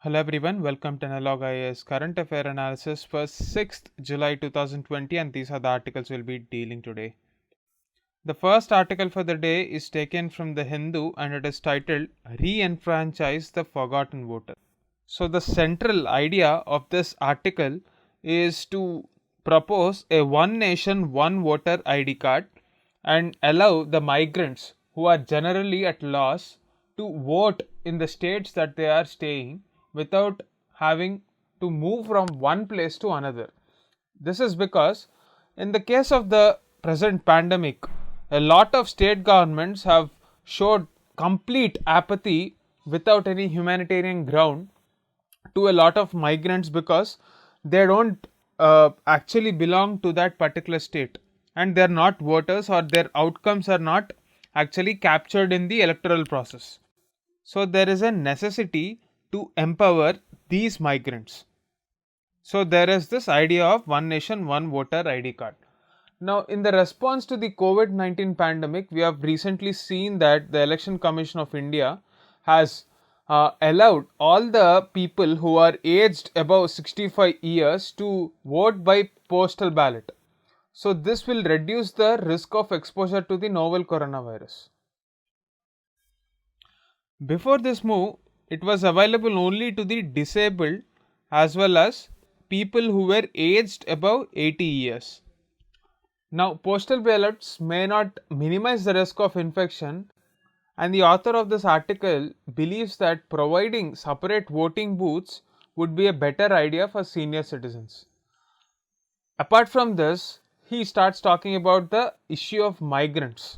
Hello everyone, welcome to Analog IAS Current Affair Analysis for 6th July 2020, and these are the articles we'll be dealing today. The first article for the day is taken from the Hindu and it is titled Re-enfranchise the Forgotten Voter. So the central idea of this article is to propose a one nation one voter ID card and allow the migrants who are generally at loss to vote in the states that they are staying without having to move from one place to another. This is because in the case of the present pandemic, a lot of state governments have showed complete apathy without any humanitarian ground to a lot of migrants because they don't actually belong to that particular state and they're not voters or their outcomes are not actually captured in the electoral process. So there is a necessity to empower these migrants. So there is this idea of one nation one voter ID card. Now, in the response to the COVID-19 pandemic, we have recently seen that the Election Commission of India has allowed all the people who are aged above 65 years to vote by postal ballot. So, this will reduce the risk of exposure to the novel coronavirus. Before this move, it was available only to the disabled as well as people who were aged above 80 years. Now, postal ballots may not minimize the risk of infection, and the author of this article believes that providing separate voting booths would be a better idea for senior citizens. Apart from this, he starts talking about the issue of migrants.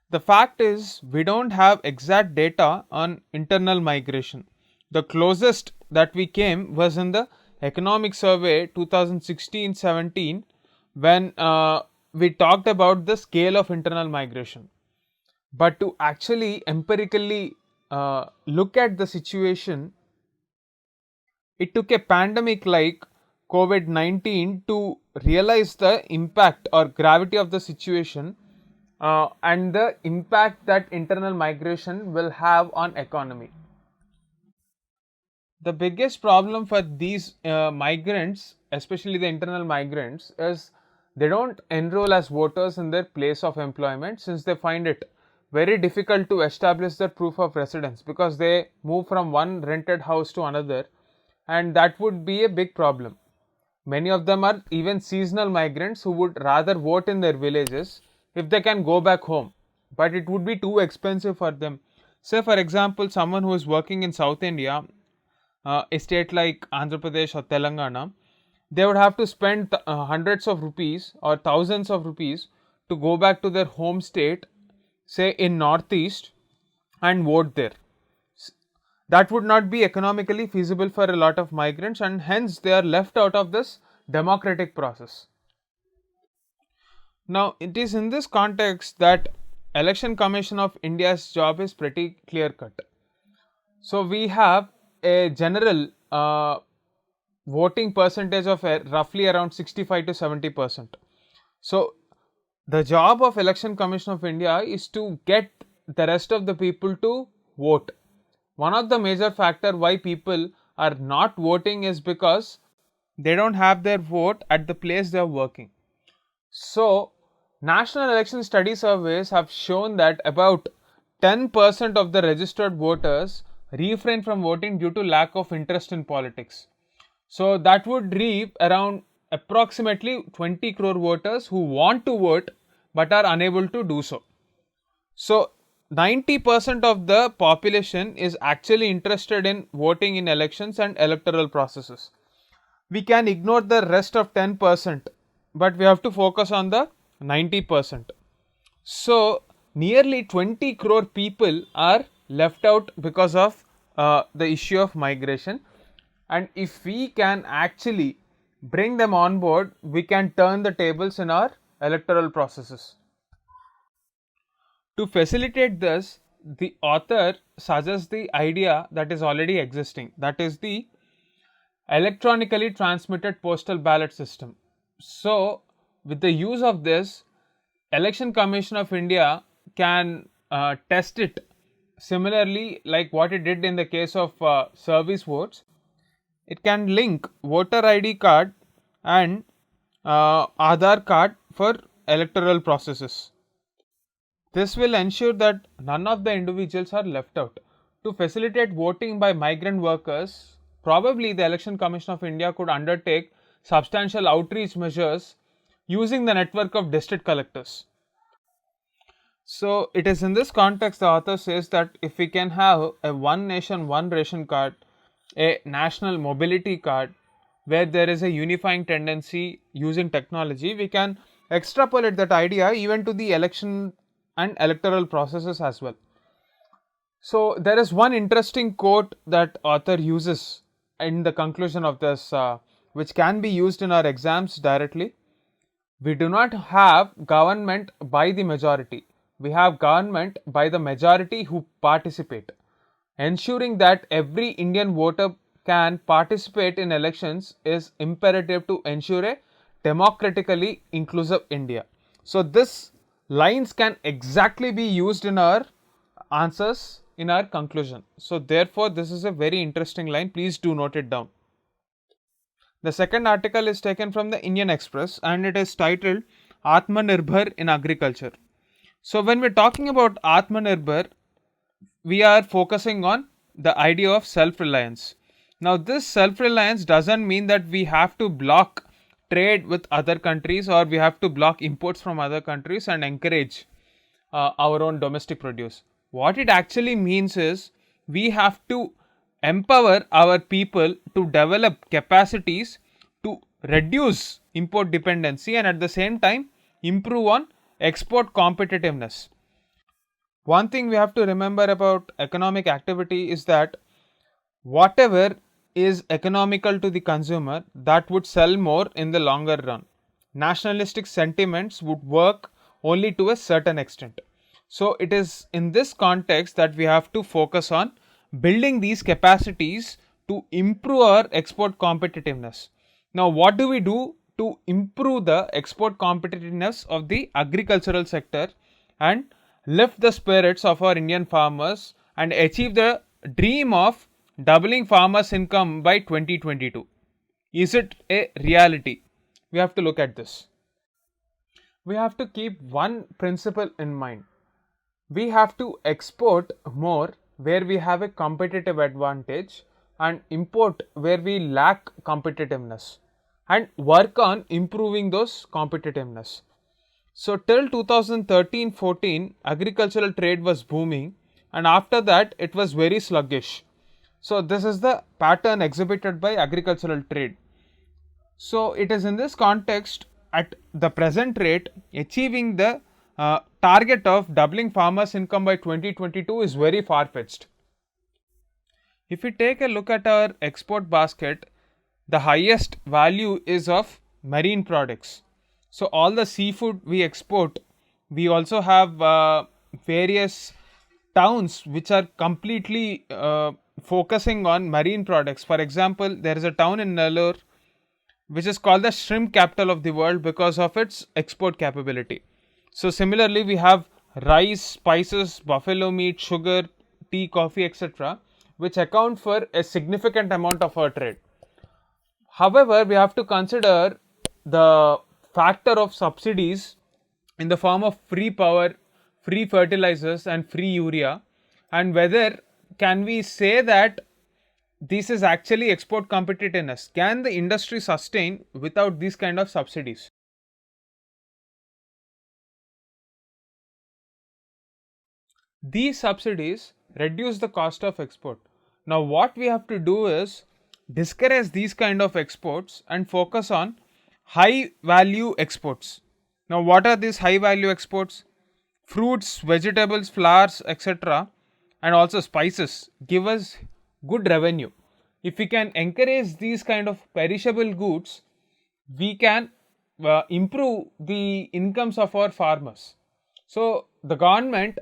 The fact is, we don't have exact data on internal migration. The closest that we came was in the Economic Survey 2016-17 when we talked about the scale of internal migration. But to actually empirically look at the situation, it took a pandemic like COVID-19 to realize the impact or gravity of the situation and the impact that internal migration will have on economy. The biggest problem for these migrants, especially the internal migrants, is they don't enroll as voters in their place of employment since they find it very difficult to establish their proof of residence because they move from one rented house to another, and that would be a big problem. Many of them are even seasonal migrants who would rather vote in their villages if they can go back home, but it would be too expensive for them. Say, for example, someone who is working in South India, a state like Andhra Pradesh or Telangana, they would have to spend hundreds of rupees or thousands of rupees to go back to their home state, say in Northeast, and vote there. That would not be economically feasible for a lot of migrants, and hence they are left out of this democratic process. Now, it is in this context that Election Commission of India's job is pretty clear cut. So we have a general voting percentage of roughly around 65 to 70%. So the job of Election Commission of India is to get the rest of the people to vote. One of the major factor why people are not voting is because they don't have their vote at the place they are working. So national election study surveys have shown that about 10% of the registered voters refrain from voting due to lack of interest in politics. So that would leave around approximately 20 crore voters who want to vote but are unable to do so. So 90% of the population is actually interested in voting in elections and electoral processes. We can ignore the rest of 10%, but we have to focus on the 90%. So nearly 20 crore people are left out because of the issue of migration, and if we can actually bring them on board, we can turn the tables in our electoral processes. To facilitate this, the author suggests the idea that is already existing, that is the electronically transmitted postal ballot system. So with the use of this, Election Commission of India can test it similarly, like what it did in the case of service votes, it can link voter ID card and Aadhaar card for electoral processes. This will ensure that none of the individuals are left out. To facilitate voting by migrant workers, probably the Election Commission of India could undertake substantial outreach measures using the network of district collectors. So, it is in this context the author says that if we can have a one nation, one ration card, a national mobility card, where there is a unifying tendency using technology, we can extrapolate that idea even to the election and electoral processes as well. So there is one interesting quote that author uses in the conclusion of this, which can be used in our exams directly. We do not have government by the majority. We have government by the majority who participate. Ensuring that every Indian voter can participate in elections is imperative to ensure a democratically inclusive India. So this lines can exactly be used in our answers in our conclusion. So therefore this is a very interesting line. Please do note it down. The second article is taken from the Indian Express and it is titled Atmanirbhar in Agriculture. So when we're talking about Atmanirbhar, we are focusing on the idea of self-reliance. Now this self-reliance doesn't mean that we have to block trade with other countries or we have to block imports from other countries and encourage our own domestic produce. What it actually means is we have to empower our people to develop capacities to reduce import dependency and at the same time improve on export competitiveness. One thing we have to remember about economic activity is that whatever is economical to the consumer, that would sell more in the longer run. Nationalistic sentiments would work only to a certain extent. So it is in this context that we have to focus on building these capacities to improve our export competitiveness. Now what do we do to improve the export competitiveness of the agricultural sector and lift the spirits of our Indian farmers and achieve the dream of doubling farmers' income by 2022? Is it a reality? We have to look at this. We have to keep one principle in mind. We have to export more where we have a competitive advantage and import where we lack competitiveness and work on improving those competitiveness. So till 2013-14 agricultural trade was booming and after that it was very sluggish. So this is the pattern exhibited by agricultural trade. So it is in this context at the present rate achieving the target of doubling farmers income by 2022 is very far fetched. If we take a look at our export basket, the highest value is of marine products. So all the seafood we export, we also have various towns which are completely focusing on marine products. For example, there is a town in Nellore which is called the shrimp capital of the world because of its export capability. So similarly, we have rice, spices, buffalo meat, sugar, tea, coffee, etc., which account for a significant amount of our trade. However, we have to consider the factor of subsidies in the form of free power, free fertilizers, and free urea, and whether can we say that this is actually export competitiveness. Can the industry sustain without these kind of subsidies? These subsidies reduce the cost of export. Now what we have to do is discourage these kind of exports and focus on high value exports. Now what are these high value exports? Fruits, vegetables, flowers, etc., and also spices give us good revenue. If we can encourage these kind of perishable goods, we can improve the incomes of our farmers. So the government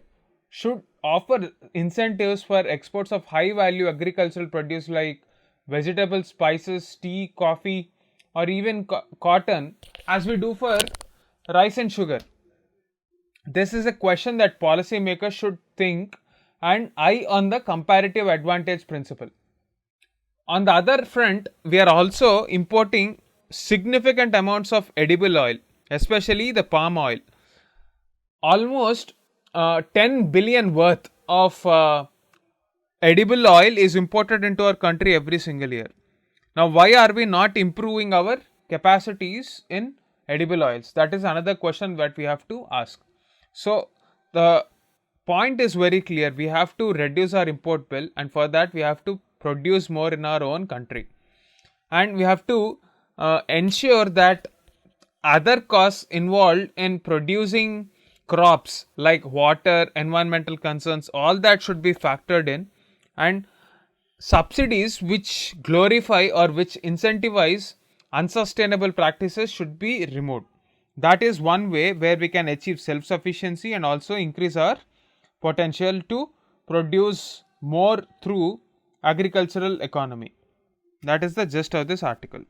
should offer incentives for exports of high value agricultural produce like vegetables, spices, tea, coffee, or even cotton, as we do for rice and sugar. This is a question that policymakers should think and I on the comparative advantage principle. On the other front, we are also importing significant amounts of edible oil, especially the palm oil. Almost 10 billion worth of edible oil is imported into our country every single year. Now, why are we not improving our capacities in edible oils? That is another question that we have to ask. So, the point is very clear. We have to reduce our import bill, and for that, we have to produce more in our own country. And we have to ensure that other costs involved in producing crops like water, environmental concerns, all that should be factored in, and subsidies which glorify or which incentivize unsustainable practices should be removed. That is one way where we can achieve self sufficiency and also increase our potential to produce more through agricultural economy. That is the gist of this article.